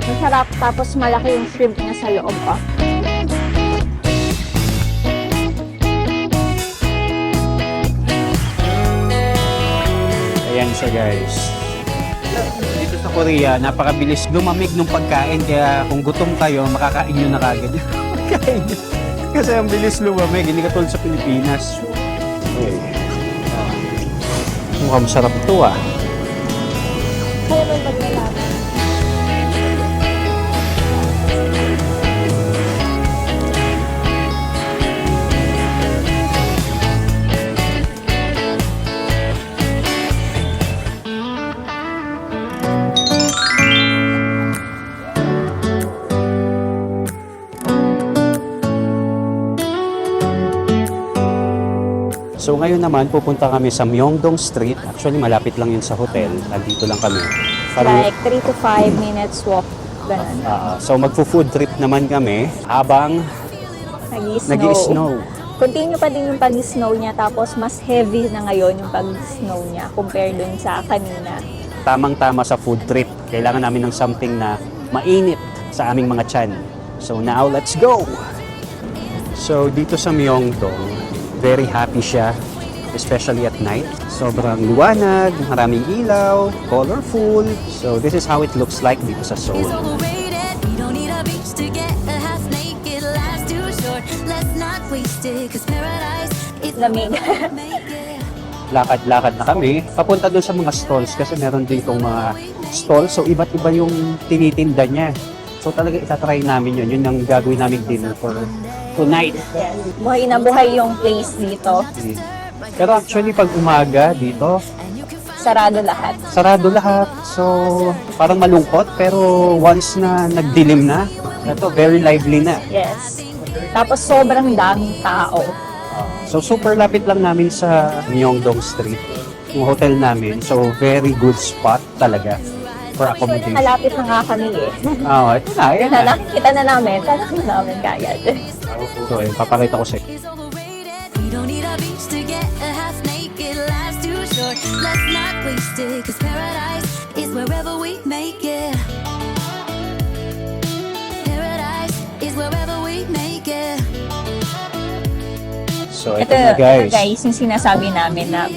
Masarap, tapos malaki yung shrimp niya sa loob pa. Ayan siya guys. Dito sa Korea, napakabilis lumamig ng pagkain. Kaya kung gutom kayo, makakain nyo na kagad yung pagkain nyo. Kasi ang bilis lumamig. Hindi katulad sa Pilipinas. Okay. Mukhang masarap ito ah. Kaya may paglalapit. So ngayon naman, pupunta kami sa Myeongdong Street. Actually, malapit lang yun sa hotel. Nandito lang kami. Like 3 to 5 minutes walk. Ganun. So magpo-food trip naman kami habang nag-i-snow. Continue pa din yung pag-snow niya, tapos mas heavy na ngayon yung pag-snow niya compare dun sa kanina. Tamang-tama sa food trip. Kailangan namin ng something na mainit sa aming mga tiyan. So now, let's go! So dito sa Myeongdong, very happy siya, especially at night. Sobrang liwanag, maraming ilaw, colorful. So this is how it looks like dito sa Seoul. Lamig. Lakad-lakad na kami. Papunta doon sa mga stalls kasi meron ditong mga stalls. So iba't iba yung tinitinda niya. So talaga itatry namin yun. Yun ang gagawin namin dinner for tonight. Yes. Buhay na buhay yung place dito. Pero actually pag umaga dito, Sarado lahat. sarado lahat. So parang malungkot. Pero once na nagdilim na, ito very lively na. Yes. Tapos sobrang daming tao. So super lapit lang namin sa Myeongdong Street, yung hotel namin. So very good spot talaga for accommodation. Malapit na nga kami eh. Ito na, ayan na. Nakikita na namin. Tanong namin kagad. So, papakita ko sa inyo. We don't need a beach to get a half naked. Life's too short. Let's not waste it. 'Cause paradise is wherever we make it. Paradise is wherever we make it. So, ito Ito na guys. guys, yung sinasabi namin na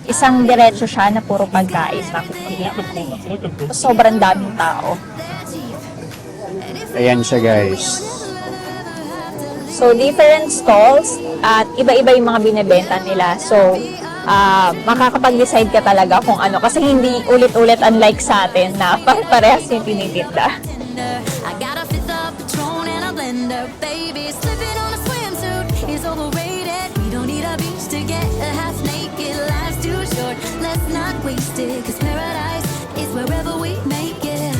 isang diretso siya na puro pagkain. Sobrang daming tao. Ayan siya guys. So, different stalls at iba-iba yung mga binibenta nila. So, makakapag-decide ka talaga kung ano. Kasi hindi ulit-ulit unlike sa atin na parehas yung tinitinda. I got a fifth of Patron and a blender. Baby, slipping on a swimsuit is overrated. We don't need a beach to get a half naked. Life's too short. Let's not waste it. 'Cause paradise is wherever we make it.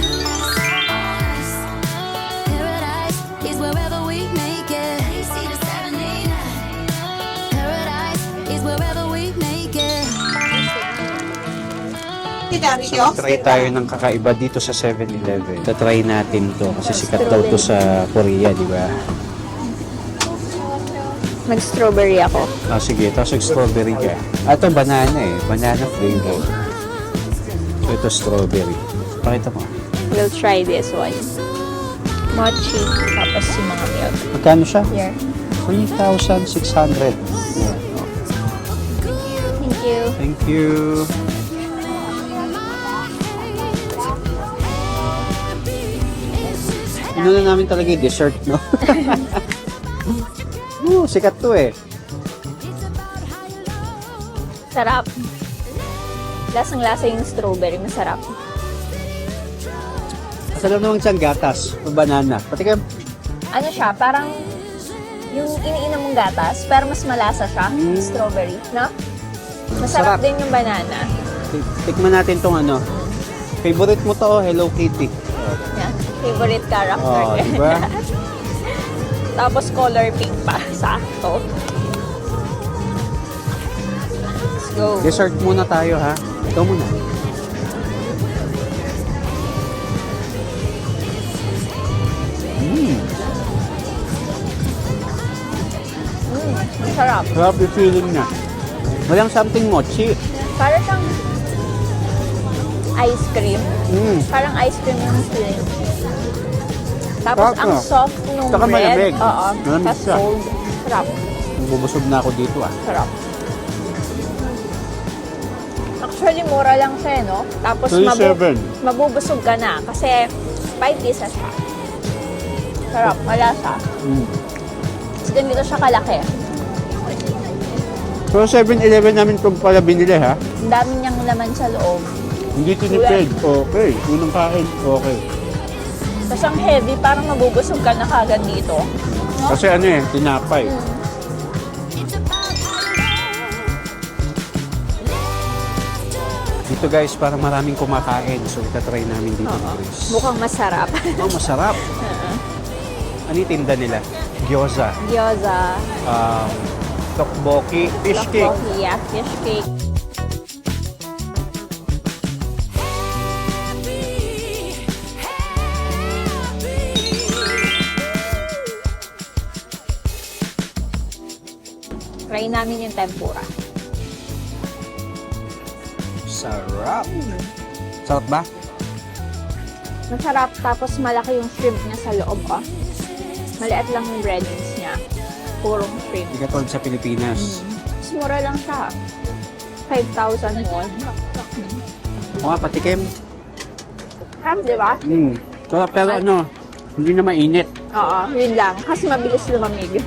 Paradise is wherever we make it. Paradise is wherever we make it. So, try tayo ng kakaiba dito sa 7-Eleven. Tatry natin to kasi sikat daw to sa Korea, di ba? Mag-strawberry ako. Sige, tapos strawberry ka. Ito banana eh. Banana flavor. So, ito strawberry. Pakita mo. We'll try this one. Mochi, tapos yung mga milk. Magkano siya? Here. 3,600. Thank you. Thank you. Ano na namin talaga yung dessert, no? Sikat to eh. Sarap. Lasang-lasa yung strawberry. Masarap. Masarap naman siyang gatas o banana. Pati ka, Ano siya, parang yung iniinom mong gatas, pero mas malasa siya. Strawberry, no? Masarap Sarap. din yung banana. tikman natin tong ano. Favorite mo to, Hello Kitty. Yan. Favorite character. Oh, diba? Tapos color pink pa. Sakto. Let's go. Dessert muna tayo ha. Ito muna. Masarap. Sarap yung feeling na. Walang something mochi. Para siyang ice cream. Parang ice cream yung shrimp. Tapos Sarap ang na. soft nung Saka bread. malamig. Oo. Malamig Tapos siya. cold. Sarap. Bubusog na ako dito ah. Sarap. Actually, mura lang siya, no? Tapos 37. mabubusog ka na kasi 5 pieces siya. Sarap. Wala siya. Tapos ganito siya kalaki. So 7-Eleven namin itong pala binili ha. Ang dami niyang laman sa loob. Hindi tinipid. Okay. Unang kain. Okay. Tapos ang heavy, parang mabubusog ka na kagad dito. No? Kasi ano eh, tinapay. Dito guys, parang maraming kumakain. So itatry namin dito ng Greece. Mukhang masarap. Oh, masarap. Ano yung tinda nila? Gyoza. Gyoza. Tteokbokki, fish cake. Tteokbokki, yeah, fish cake. Try namin yung tempura. Sarap. Sarap ba? Masarap, tapos malaki yung shrimp niya sa loob, oh. Maliit lang yung breadings niya. Purong shrimp. Hindi ka tulad sa Pilipinas. Mas mura lang siya. 5,000 won. O nga, patikim. Di ba? Sarap, pero ano, hindi na mainit. Oo, yun lang. Kasi mabilis lumamig.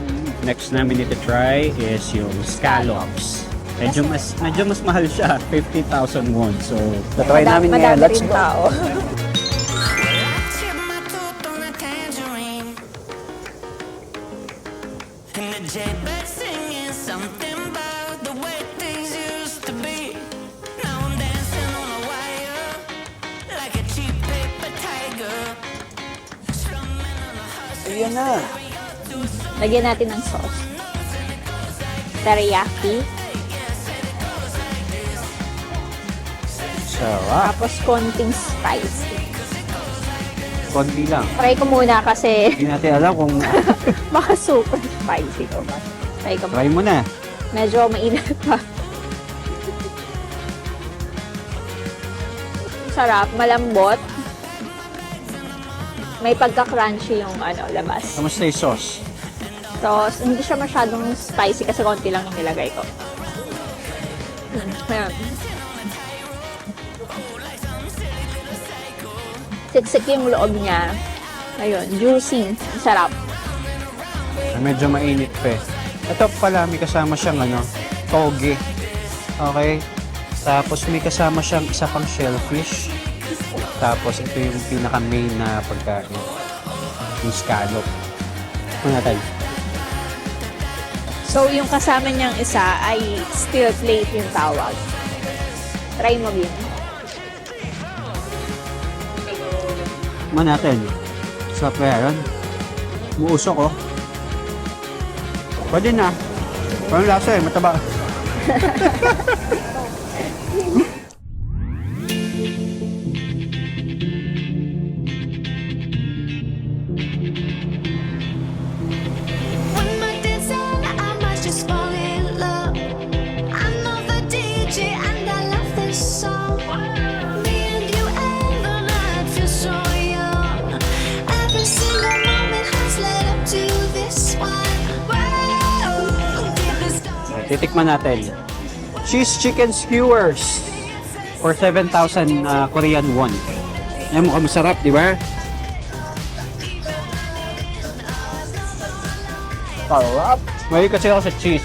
Next namin ito try is yung scallops. Medyo mas mahal siya, 50,000 won. So, try namin ngayon. Madami Let's rin go. tao. Chip my tooth on a tangerine. And the jaybird singing something about the way things used to be. Now I'm dancing on a wire like a cheap paper tiger. Strumming on a hush. Ayan na. Lagyan natin ng sauce. Teriyaki. Sarap. Tapos konting spicy. Konti lang. Try ko muna kasi Hindi natin alam kung baka super spicy to. Try ko muna. try mo na. Medyo mainit pa. Sarap, malambot. May pagka-crunchy yung labas. Kamusta yung sauce? So, hindi siya masyadong spicy kasi konti lang yung nilagay ko. Ayan. Siksik yung loob niya. Ayun, juicy. Ang sarap. Medyo mainit pa eh. Ito pala, may kasama siyang toge. Okay? Tapos may kasama siyang isa pang shellfish. Tapos ito yung pinaka-main na pagkain. Yung scallop. Ano natin? So, yung kasama niyang isa ay steel plate yung tawag. Try mo yun. Man natin. Sarap kaya yun. Muusok oh. Pwede na. Parang lasa eh, mataba. One more dance and I might just fall in love. I know the DJ and I love this song. Me and you and the night feels so young. Every single moment has led up to this one. Whoa, deepest dark. Titikman natin. Cheese chicken skewers for 7,000 Korean won. Yan mukhang masarap, di ba? Sarap. Mahilig kasi ako sa cheese.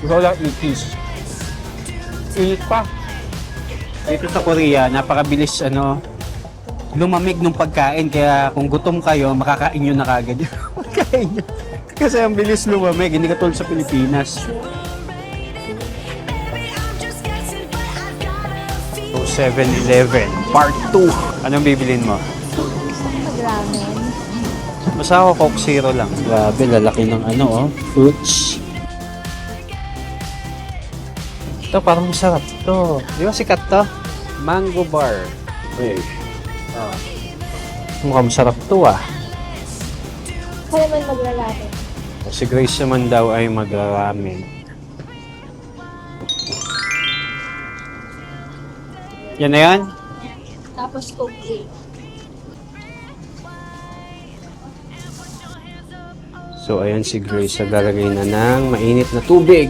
Gusto ko lang yung cheese. Init pa. Dito sa Korea, napakabilis lumamig ng pagkain. Kaya kung gutom kayo, makakain nyo na kagad yung pagkain nyo. Kasi ang bilis lumamig, hindi katulad sa Pilipinas. So, 7-Eleven, Part 2. Anong bibilin mo? Ramen. Basta ako Coke Zero lang. Grabe, lalaki ng fruits. Ito, parang masarap to. Di ba sikat to? Mango bar. Okay. Mukhang masarap to Kaya man maglalaki. Si Grace naman daw ay magra-ramen. Yan na yan? Tapos cookie. So, ayan si Grace. Naglalagay na ng mainit na tubig.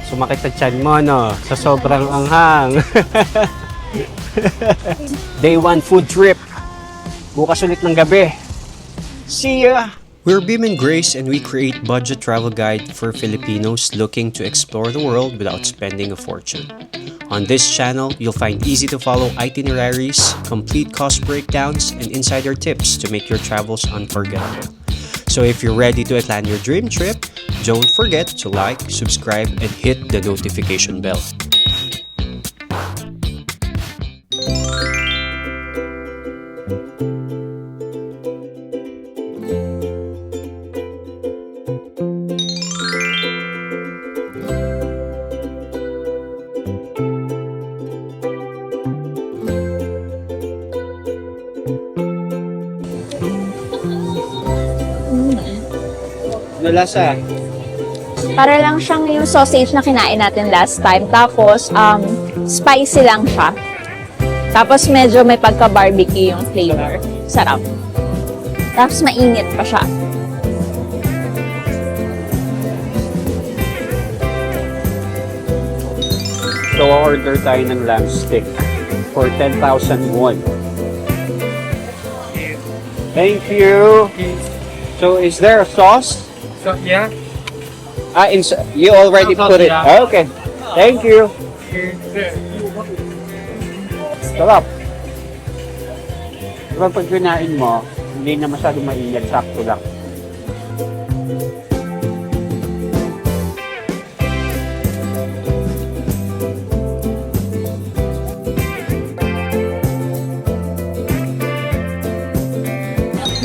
Sumakit sa tiyan mo, no? Sa sobrang anghang. Day 1 food trip. Bukas ulit ng gabi. See ya! We're Beam and Grace, and we create budget travel guide for Filipinos looking to explore the world without spending a fortune. On this channel, you'll find easy-to-follow itineraries, complete cost breakdowns, and insider tips to make your travels unforgettable. So if you're ready to plan your dream trip, don't forget to like, subscribe, and hit the notification bell. Ano lasa? Para lang siyang yung sausage na kinain natin last time. Tapos, spicy lang siya. Tapos, medyo may pagka-barbecue yung flavor. Sarap. Tapos, mainit pa siya. So, order tayo ng lamb stick for 10,000 won. Thank you. So, is there a sauce? So, yeah. You already put it. Yeah. Okay. Thank you. Sarap. Diba pag kinain mo, hindi na masyadong mainit, sakto lang.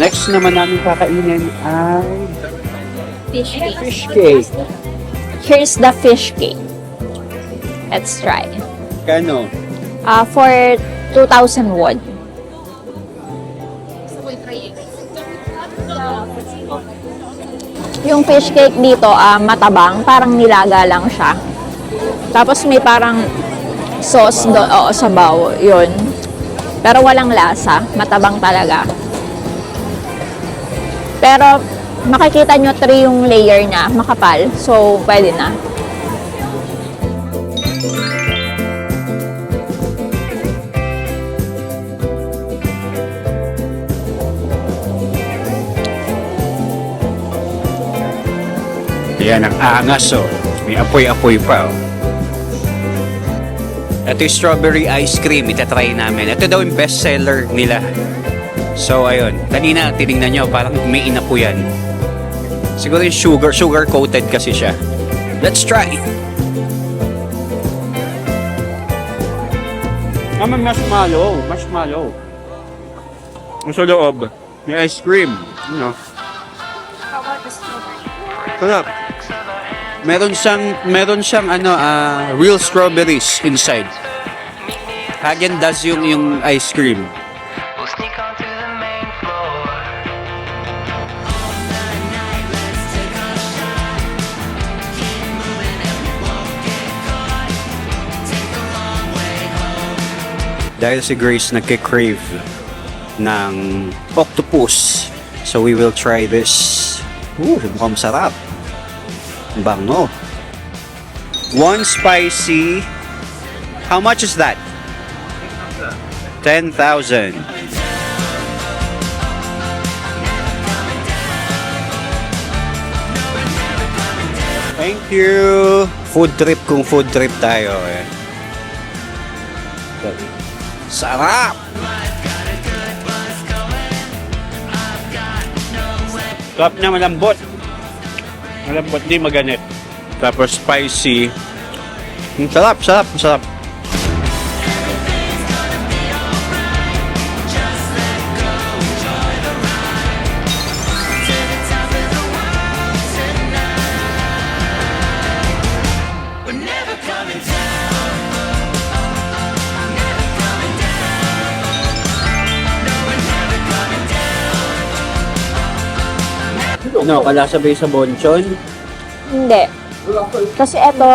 Next naman namin kakainin ay Fish cake. fish cake. Here's the fish cake. Let's try. Kano? For 2,000 won. Yung fish cake dito, matabang. Parang nilaga lang siya. Tapos may parang sauce sabaw. Yun. Pero walang lasa. Matabang talaga. Pero makikita nyo 3 yung layer niya. Makapal. So, pwede na. Yan ang angas, oh. May apoy-apoy pa, oh. Ito yung strawberry ice cream. Itatry namin. Ito daw yung best seller nila. So, ayun. Kanina, tinignan nyo, parang may inapuyan. Siguro yung sugar-coated kasi siya. Let's try! May marshmallow. Ang sa loob. May ice cream. You know. Sarap. Meron siyang real strawberries inside. Häagen-Dazs yung ice cream. We'll sneak onto the main floor. Dahil si Grace nagke-crave ng octopus. So we will try this. Mukhang sarap. Bango. 1 spicy. How much is that? 10,000. Thank you. Food trip kung food trip tayo. Eh. Sarap! Sarap na malambot. Malambot, di maganit. Tapos spicy. Sarap. Ano, kalasabay sa bonchon? Hindi. Kasi ito,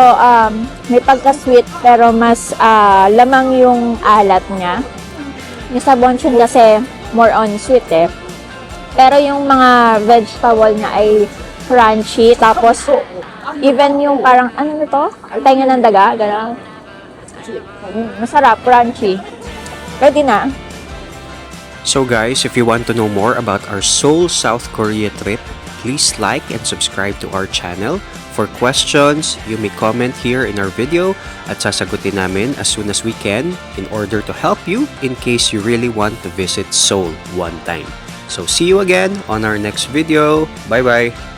may pagka-sweet pero mas lamang yung alat niya. Yung sa bonchon kasi more on sweet eh. Pero yung mga vegetable niya ay crunchy. Tapos, even yung parang, ano nito? Tainga ng daga, gano'n. Masarap, crunchy. Pwede na. So guys, if you want to know more about our Seoul, South Korea trip, please like and subscribe to our channel. For questions, you may comment here in our video at sasagutin namin as soon as we can in order to help you in case you really want to visit Seoul one time. So see you again on our next video. Bye-bye!